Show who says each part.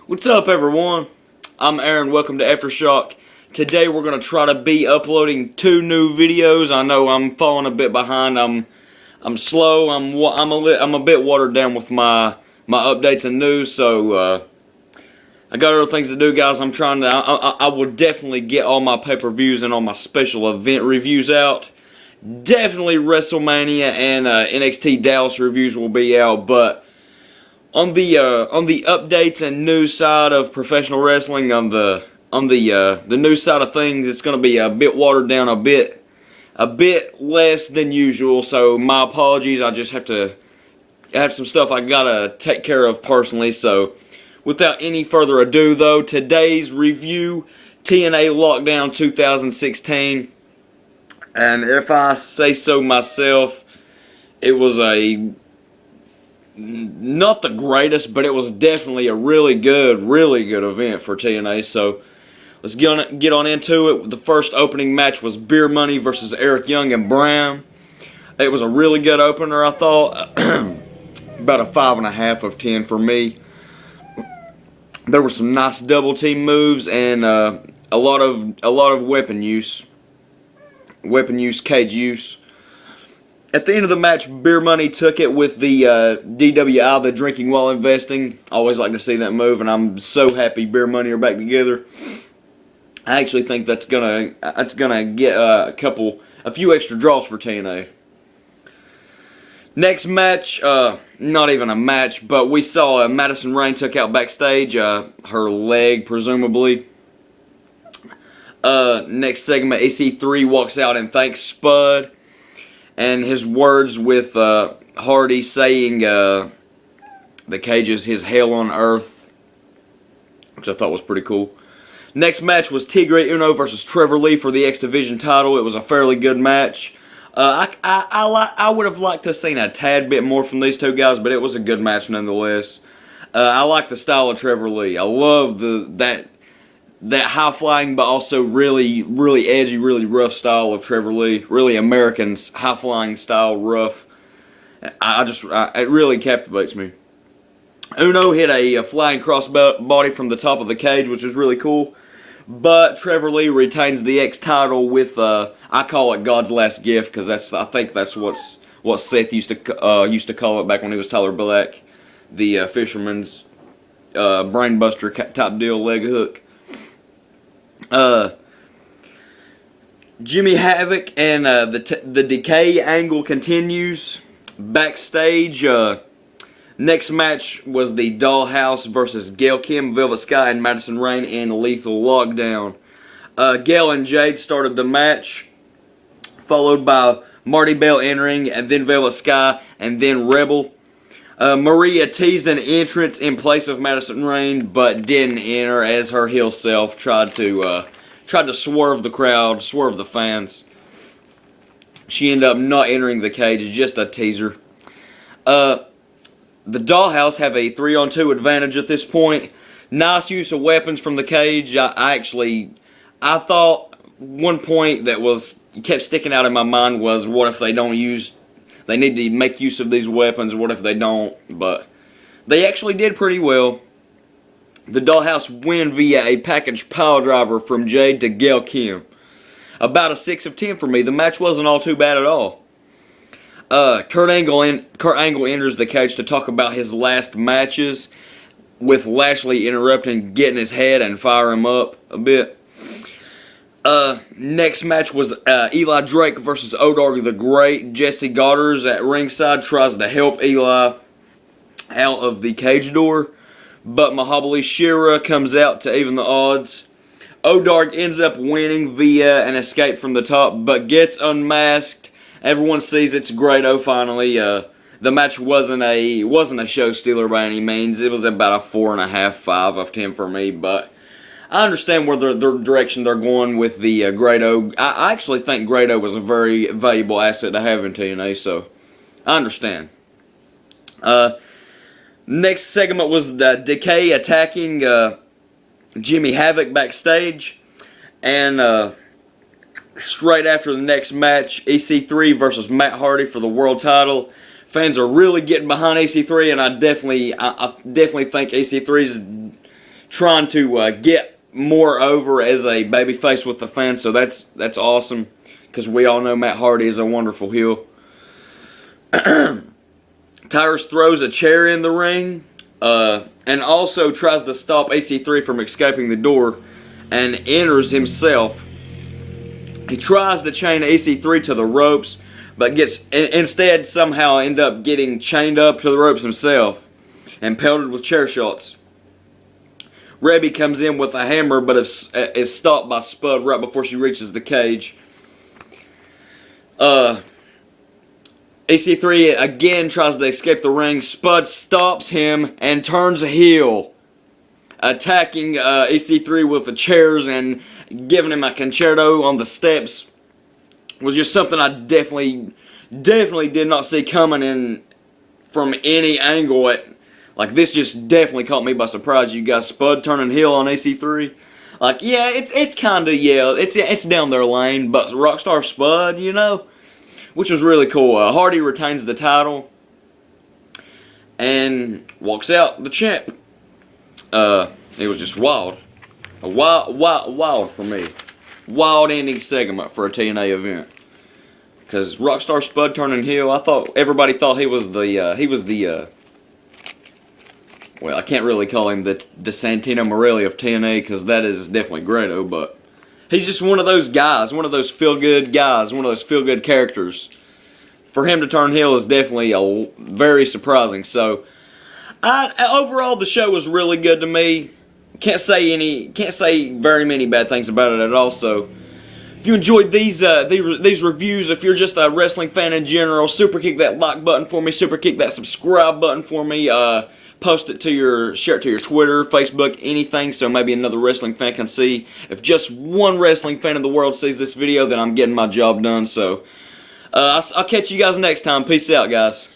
Speaker 1: What's up, everyone? I'm Aaron. Welcome to Aftershock. Today we're gonna try to be uploading 2 new videos. I know I'm falling a bit behind. I'm slow. I'm a bit watered down with my updates and news. So I got other things to do, guys. I'm trying to. I will definitely get all my pay-per-views and all my special event reviews out. Definitely WrestleMania and NXT Dallas reviews will be out, but on the updates and news side of professional wrestling, on the news side of things, it's going to be a bit watered down, a bit less than usual. So my apologies. I just have some stuff I gotta take care of personally. So without any further ado, though, today's review: TNA Lockdown 2016. And if I say so myself, it was not the greatest, but it was definitely a really good event for TNA. So let's get on into it. The first opening match was Beer Money versus Eric Young and Brown. It was a really good opener, I thought. About a 5.5 of 10 for me. There were some nice double team moves and a lot of weapon use, cage use. At the end of the match, Beer Money took it with the DWI, the drinking while investing. I always like to see that move, and I'm so happy Beer Money are back together. I actually think that's gonna get a few extra draws for TNA. Next match, not even a match, but we saw Madison Rayne took out backstage, her leg presumably. Next segment, EC3 walks out and thanks Spud. And his words with Hardy saying the cage is his hell on earth, which I thought was pretty cool. Next match was Tigre Uno versus Trevor Lee for the X Division title. It was a fairly good match. I would have liked to have seen a tad bit more from these two guys, but it was a good match nonetheless. I like the style of Trevor Lee. I love that high flying, but also really edgy, really rough style of Trevor Lee. Really American high flying style, rough. It really captivates me. Uno hit a flying crossbody from the top of the cage, which was really cool. But Trevor Lee retains the X title with I call it God's last gift, because I think that's what Seth used to call it back when he was Tyler Black, the Fisherman's brainbuster type deal leg hook. Jimmy Havoc and the Decay angle continues backstage. Next match was the Dollhouse versus Gail Kim, Velvet Sky, and Madison Rayne in Lethal Lockdown. Gail and Jade started the match, followed by Marty Bell entering, and then Velvet Sky, and then Rebel. Maria teased an entrance in place of Madison Rayne, but didn't enter, as her heel self tried to swerve the crowd, swerve the fans. She ended up not entering the cage, just a teaser. The Dollhouse have a 3-on-2 advantage at this point. Nice use of weapons from the cage. I thought one point that kept sticking out in my mind was, what if they don't use? They need to make use of these weapons. What if they don't? But they actually did pretty well. The Dollhouse win via a package pile driver from Jade to Gail Kim. About a 6 of 10 for me. The match wasn't all too bad at all. Kurt Angle enters the cage to talk about his last matches, with Lashley interrupting, getting his head and fire him up a bit. Next match was Eli Drake versus O'Dog the Great. Jesse Goddard at ringside tries to help Eli out of the cage door, but Mahabali Shera comes out to even the odds. O'Dog ends up winning via an escape from the top, but gets unmasked. Everyone sees it's Grado finally. The match wasn't a show stealer by any means. It was about a 4.5, 5 of 10 for me, but I understand where the direction they're going with the Grado. I actually think Grado was a very valuable asset to have in TNA, so I understand. Next segment was the Decay attacking Jimmy Havoc backstage, and straight after the next match, EC3 versus Matt Hardy for the world title. Fans are really getting behind EC3, and I definitely think EC3's trying to get more over as a babyface with the fans. So that's awesome, because we all know Matt Hardy is a wonderful heel. Tyrus throws a chair in the ring, and also tries to stop EC3 from escaping the door, and enters himself. He tries to chain EC3 to the ropes, but gets instead somehow end up getting chained up to the ropes himself and pelted with chair shots. Rebby comes in with a hammer, but is stopped by Spud right before she reaches the cage. EC3 again tries to escape the ring. Spud stops him and turns heel, attacking EC3 with the chairs and giving him a concerto on the steps. Was just something I definitely did not see coming in from any angle. Like, this just definitely caught me by surprise. You guys, Spud turning heel on EC3. Like, yeah, it's kind of, yeah, it's down their lane, but Rockstar Spud, you know, which was really cool. Hardy retains the title and walks out the champ. It was just wild. Wild for me. Wild ending segment for a TNA event. Because Rockstar Spud turning heel, everybody thought he was the well, I can't really call him the Santino Morelli of TNA, because that is definitely Grado, but he's just one of those guys, one of those feel-good guys, one of those feel-good characters. For him to turn heel is definitely very surprising. So, overall, the show was really good to me. Can't say very many bad things about it at all. So, if you enjoyed these reviews, if you're just a wrestling fan in general, super kick that like button for me, super kick that subscribe button for me. Post it to share it to your Twitter, Facebook, anything, so maybe another wrestling fan can see. If just one wrestling fan in the world sees this video, then I'm getting my job done. So, I'll catch you guys next time. Peace out, guys.